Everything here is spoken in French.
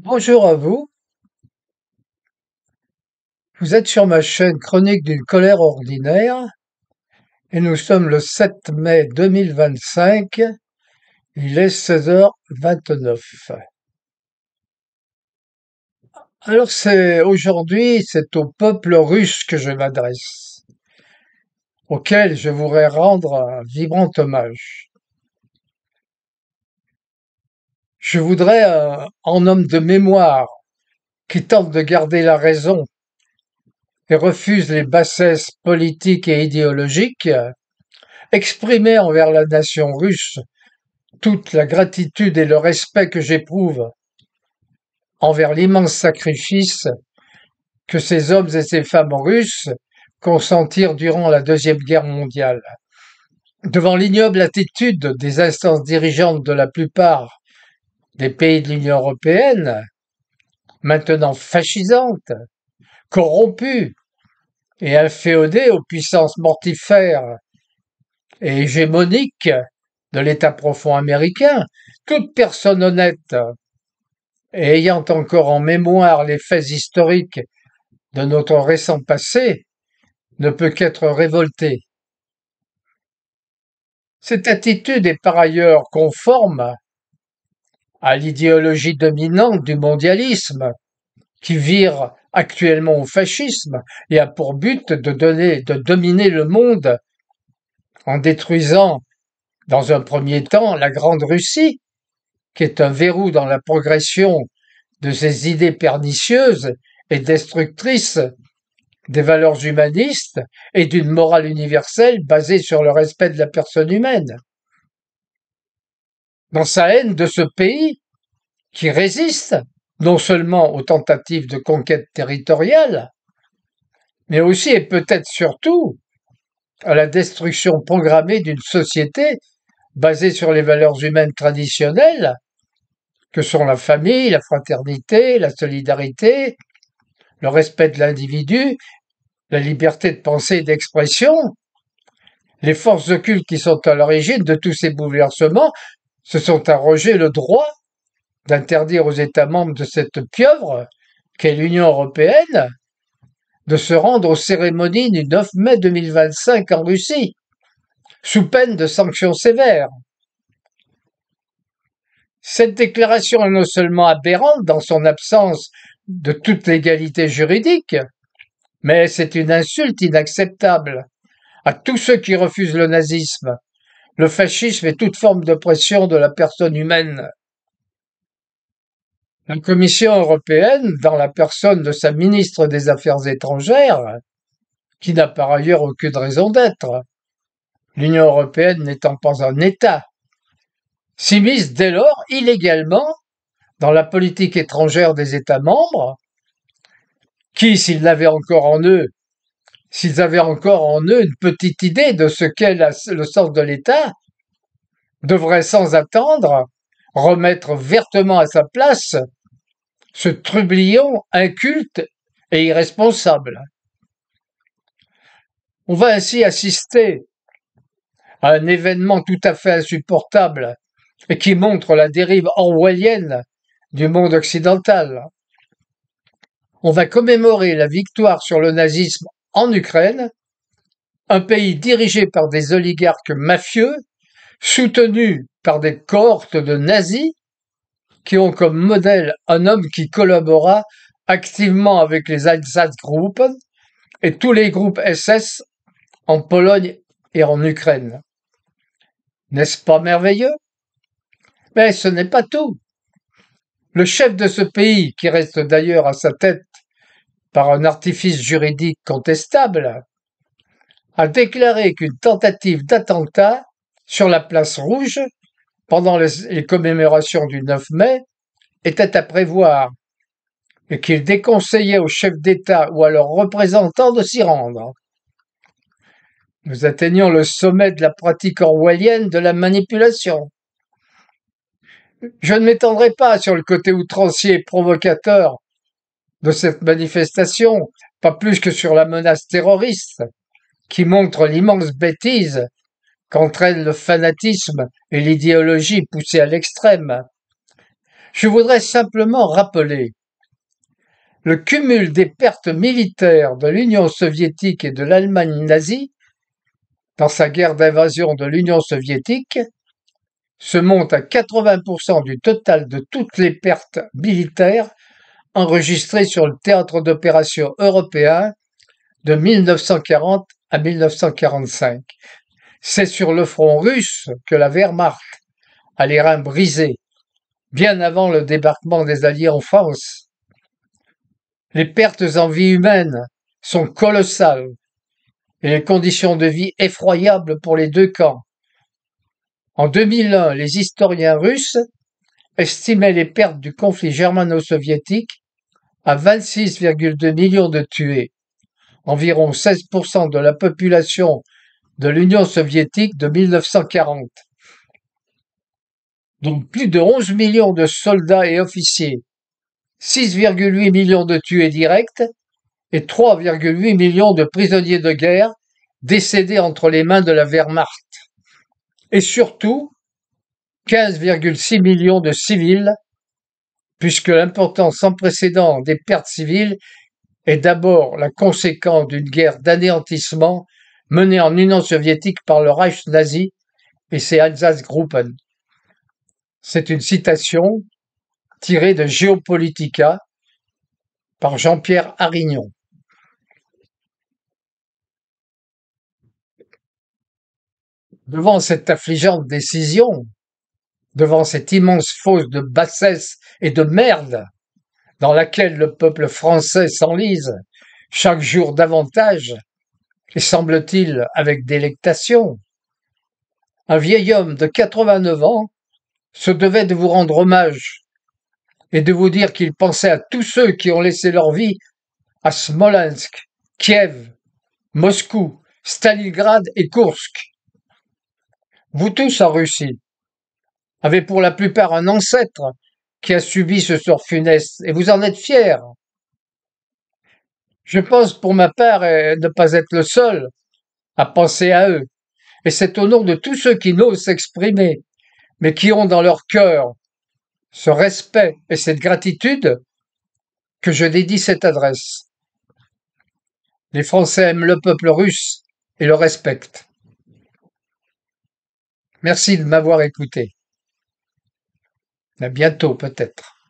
Bonjour à vous, vous êtes sur ma chaîne Chronique d'une colère ordinaire et nous sommes le 7 mai 2025, il est 16h29. Alors c'est au peuple russe que je m'adresse, auquel je voudrais rendre un vibrant hommage. Je voudrais, en homme de mémoire, qui tente de garder la raison et refuse les bassesses politiques et idéologiques, exprimer envers la nation russe toute la gratitude et le respect que j'éprouve envers l'immense sacrifice que ces hommes et ces femmes russes consentirent durant la Deuxième Guerre mondiale. Devant l'ignoble attitude des instances dirigeantes de la plupart des pays de l'Union européenne, maintenant fascisantes, corrompues et inféodées aux puissances mortifères et hégémoniques de l'État profond américain, toute personne honnête et ayant encore en mémoire les faits historiques de notre récent passé, ne peut qu'être révoltée. Cette attitude est par ailleurs conforme à l'idéologie dominante du mondialisme, qui vire actuellement au fascisme et a pour but de dominer le monde en détruisant, dans un premier temps, la Grande Russie, qui est un verrou dans la progression de ces idées pernicieuses et destructrices des valeurs humanistes et d'une morale universelle basée sur le respect de la personne humaine. Dans sa haine de ce pays, qui résiste non seulement aux tentatives de conquête territoriale, mais aussi et peut-être surtout à la destruction programmée d'une société basée sur les valeurs humaines traditionnelles, que sont la famille, la fraternité, la solidarité, le respect de l'individu, la liberté de pensée et d'expression. Les forces occultes qui sont à l'origine de tous ces bouleversements se sont arrogés le droit d'interdire aux États membres de cette pieuvre qu'est l'Union européenne de se rendre aux cérémonies du 9 mai 2025 en Russie, sous peine de sanctions sévères. Cette déclaration est non seulement aberrante dans son absence de toute légalité juridique, mais c'est une insulte inacceptable à tous ceux qui refusent le nazisme, le fascisme et toute forme d'oppression de la personne humaine. La Commission européenne, dans la personne de sa ministre des Affaires étrangères, qui n'a par ailleurs aucune raison d'être, l'Union européenne n'étant pas un État, s'immisce dès lors illégalement dans la politique étrangère des États membres, qui, s'ils avaient encore en eux une petite idée de ce qu'est le sens de l'État, devraient sans attendre remettre vertement à sa place ce trublion inculte et irresponsable. On va ainsi assister à un événement tout à fait insupportable et qui montre la dérive orwellienne du monde occidental. On va commémorer la victoire sur le nazisme en Ukraine, un pays dirigé par des oligarques mafieux, soutenus par des cohortes de nazis qui ont comme modèle un homme qui collabora activement avec les Einsatzgruppen et tous les groupes SS en Pologne et en Ukraine. N'est-ce pas merveilleux? Mais ce n'est pas tout. Le chef de ce pays, qui reste d'ailleurs à sa tête par un artifice juridique contestable, a déclaré qu'une tentative d'attentat sur la place Rouge pendant les commémorations du 9 mai était à prévoir et qu'il déconseillait aux chefs d'État ou à leurs représentants de s'y rendre. Nous atteignons le sommet de la pratique orwellienne de la manipulation. Je ne m'étendrai pas sur le côté outrancier et provocateur de cette manifestation, pas plus que sur la menace terroriste, qui montre l'immense bêtise qu'entraîne le fanatisme et l'idéologie poussée à l'extrême. Je voudrais simplement rappeler le cumul des pertes militaires de l'Union soviétique et de l'Allemagne nazie dans sa guerre d'invasion de l'Union soviétique se monte à 80% du total de toutes les pertes militaires enregistrées sur le théâtre d'opération européen de 1940 à 1945. C'est sur le front russe que la Wehrmacht a les reins brisés, bien avant le débarquement des Alliés en France. Les pertes en vie humaine sont colossales et les conditions de vie effroyables pour les deux camps. En 2001, les historiens russes estimaient les pertes du conflit germano-soviétique à 26,2 millions de tués, environ 16% de la population de l'Union soviétique de 1940. Donc plus de 11 millions de soldats et officiers, 6,8 millions de tués directs et 3,8 millions de prisonniers de guerre décédés entre les mains de la Wehrmacht. Et surtout, 15,6 millions de civils, puisque l'importance sans précédent des pertes civiles est d'abord la conséquence d'une guerre d'anéantissement menée en Union soviétique par le Reich nazi et ses Einsatzgruppen. C'est une citation tirée de Geopolitica par Jean-Pierre Arignon. Devant cette affligeante décision, devant cette immense fosse de bassesse et de merde dans laquelle le peuple français s'enlise chaque jour davantage, et semble-t-il avec délectation, un vieil homme de 89 ans se devait de vous rendre hommage et de vous dire qu'il pensait à tous ceux qui ont laissé leur vie à Smolensk, Kiev, Moscou, Stalingrad et Koursk. Vous tous en Russie avez pour la plupart un ancêtre qui a subi ce sort funeste, et vous en êtes fiers. Je pense pour ma part ne pas être le seul à penser à eux, et c'est au nom de tous ceux qui n'osent s'exprimer, mais qui ont dans leur cœur ce respect et cette gratitude que je dédie cette adresse. Les Français aiment le peuple russe et le respectent. Merci de m'avoir écouté. À bientôt peut-être.